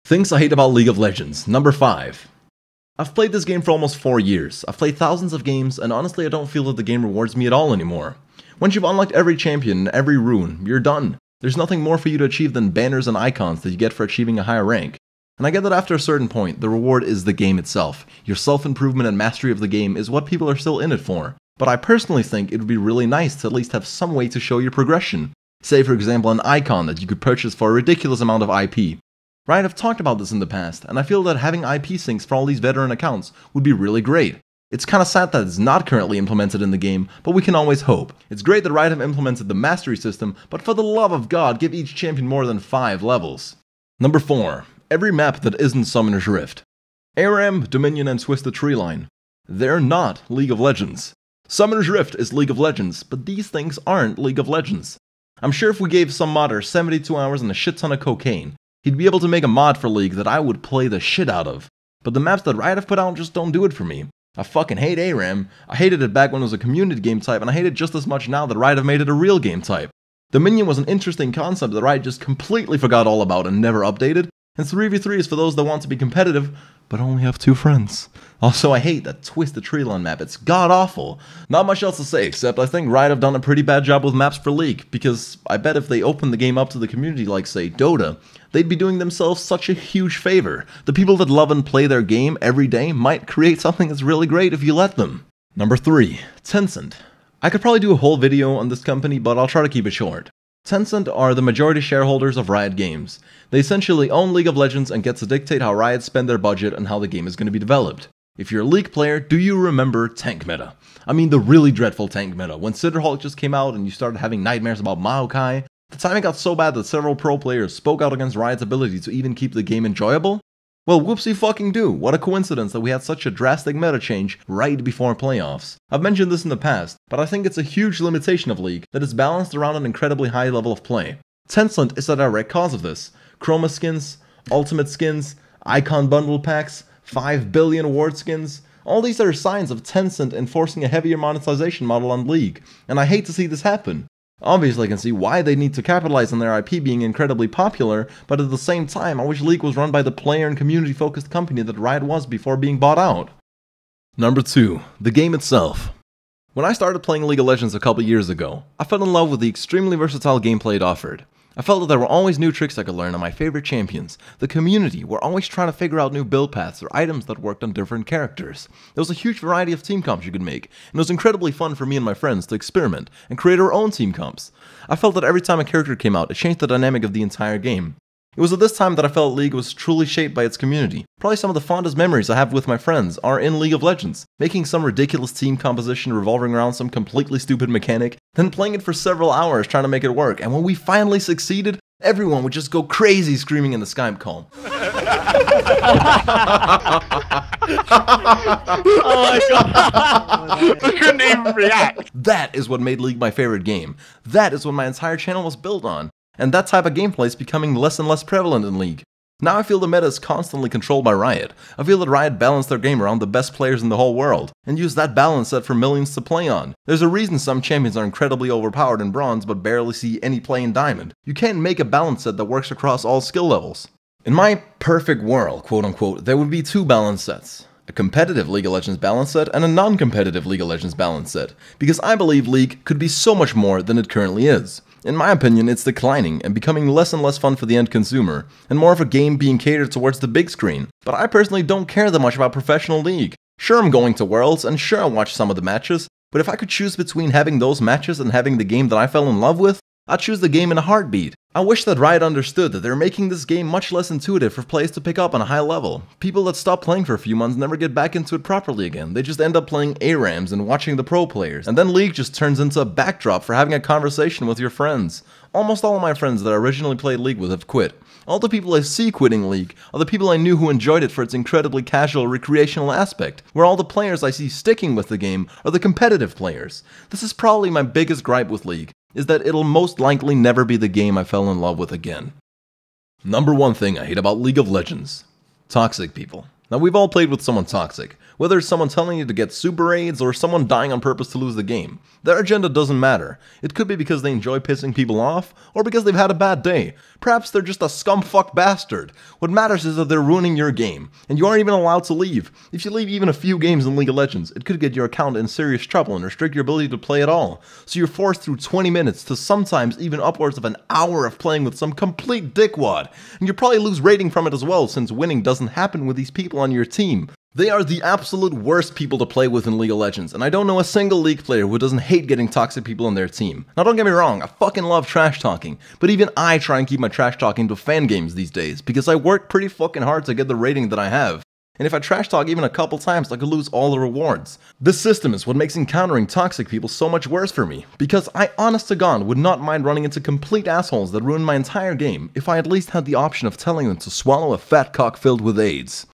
Things I hate about League of Legends. Number 5. I've played this game for almost 4 years. I've played thousands of games, and honestly I don't feel that the game rewards me at all anymore. Once you've unlocked every champion and every rune, you're done. There's nothing more for you to achieve than banners and icons that you get for achieving a higher rank. And I get that after a certain point, the reward is the game itself. Your self-improvement and mastery of the game is what people are still in it for. But I personally think it would be really nice to at least have some way to show your progression. Say for example an icon that you could purchase for a ridiculous amount of IP. Right, I've talked about this in the past, and I feel that having IP syncs for all these veteran accounts would be really great. It's kinda sad that it's not currently implemented in the game, but we can always hope. It's great that Riot have implemented the mastery system, but for the love of God, give each champion more than 5 levels. Number 4. Every map that isn't Summoner's Rift. ARAM, Dominion, and Twisted Treeline. They're not League of Legends. Summoner's Rift is League of Legends, but these things aren't League of Legends. I'm sure if we gave some modder 72 hours and a shit ton of cocaine, he'd be able to make a mod for League that I would play the shit out of. But the maps that Riot have put out just don't do it for me. I fucking hate ARAM. I hated it back when it was a community game type, and I hate it just as much now that Riot have made it a real game type. Dominion was an interesting concept that Riot just completely forgot all about and never updated, and 3v3 is for those that want to be competitive, but only have 2 friends. Also, I hate that Twisted Treeline map, it's god-awful. Not much else to say, except I think Riot have done a pretty bad job with maps for League, because I bet if they opened the game up to the community like, say, Dota, they'd be doing themselves such a huge favor. The people that love and play their game every day might create something that's really great if you let them. Number 3. Tencent. I could probably do a whole video on this company, but I'll try to keep it short. Tencent are the majority shareholders of Riot Games. They essentially own League of Legends and get to dictate how Riot spend their budget and how the game is going to be developed. If you're a League player, do you remember tank meta? I mean the really dreadful tank meta. When Cinderhulk just came out and you started having nightmares about Maokai, the timing got so bad that several pro players spoke out against Riot's ability to even keep the game enjoyable? Well, whoopsie fucking do. What a coincidence that we had such a drastic meta change right before playoffs. I've mentioned this in the past, but I think it's a huge limitation of League that is balanced around an incredibly high level of play. Tencent is a direct cause of this. Chroma skins, ultimate skins, icon bundle packs, 5 billion award skins. All these are signs of Tencent enforcing a heavier monetization model on League, and I hate to see this happen. Obviously I can see why they need to capitalize on their IP being incredibly popular, but at the same time I wish League was run by the player and community focused company that Riot was before being bought out. Number 2. The game itself. When I started playing League of Legends a couple years ago, I fell in love with the extremely versatile gameplay it offered. I felt that there were always new tricks I could learn on my favorite champions. The community were always trying to figure out new build paths or items that worked on different characters. There was a huge variety of team comps you could make, and it was incredibly fun for me and my friends to experiment and create our own team comps. I felt that every time a character came out, it changed the dynamic of the entire game. It was at this time that I felt League was truly shaped by its community. Probably some of the fondest memories I have with my friends are in League of Legends, making some ridiculous team composition revolving around some completely stupid mechanic, then playing it for several hours trying to make it work, and when we finally succeeded, everyone would just go crazy screaming in the Skype call. Oh my god! I couldn't even react! That is what made League my favorite game. That is what my entire channel was built on. And that type of gameplay is becoming less and less prevalent in League. Now I feel the meta is constantly controlled by Riot. I feel that Riot balanced their game around the best players in the whole world, and used that balance set for millions to play on. There's a reason some champions are incredibly overpowered in Bronze but barely see any play in Diamond. You can't make a balance set that works across all skill levels. In my perfect world, quote unquote, there would be 2 balance sets. A competitive League of Legends balance set and a non-competitive League of Legends balance set, because I believe League could be so much more than it currently is. In my opinion, it's declining and becoming less and less fun for the end consumer, and more of a game being catered towards the big screen. But I personally don't care that much about professional League. Sure, I'm going to Worlds, and sure I'll watch some of the matches, but if I could choose between having those matches and having the game that I fell in love with, I'd choose the game in a heartbeat. I wish that Riot understood that they're making this game much less intuitive for players to pick up on a high level. People that stop playing for a few months never get back into it properly again. They just end up playing ARAMs and watching the pro players. And then League just turns into a backdrop for having a conversation with your friends. Almost all of my friends that I originally played League with have quit. All the people I see quitting League are the people I knew who enjoyed it for its incredibly casual recreational aspect, where all the players I see sticking with the game are the competitive players. This is probably my biggest gripe with League, is that it'll most likely never be the game I fell in love with again. Number 1 thing I hate about League of Legends. Toxic people. Now we've all played with someone toxic. Whether it's someone telling you to get super raids or someone dying on purpose to lose the game, their agenda doesn't matter. It could be because they enjoy pissing people off, or because they've had a bad day. Perhaps they're just a scumfuck bastard. What matters is that they're ruining your game, and you aren't even allowed to leave. If you leave even a few games in League of Legends, it could get your account in serious trouble and restrict your ability to play at all. So you're forced through 20 minutes to sometimes even upwards of an hour of playing with some complete dickwad, and you probably lose rating from it as well, since winning doesn't happen with these people on your team. They are the absolute worst people to play with in League of Legends, and I don't know a single League player who doesn't hate getting toxic people on their team. Now don't get me wrong, I fucking love trash talking, but even I try and keep my trash talking to fan games these days, because I work pretty fucking hard to get the rating that I have. And if I trash talk even a couple times, I could lose all the rewards. This system is what makes encountering toxic people so much worse for me, because I honest to God would not mind running into complete assholes that ruin my entire game if I at least had the option of telling them to swallow a fat cock filled with AIDS.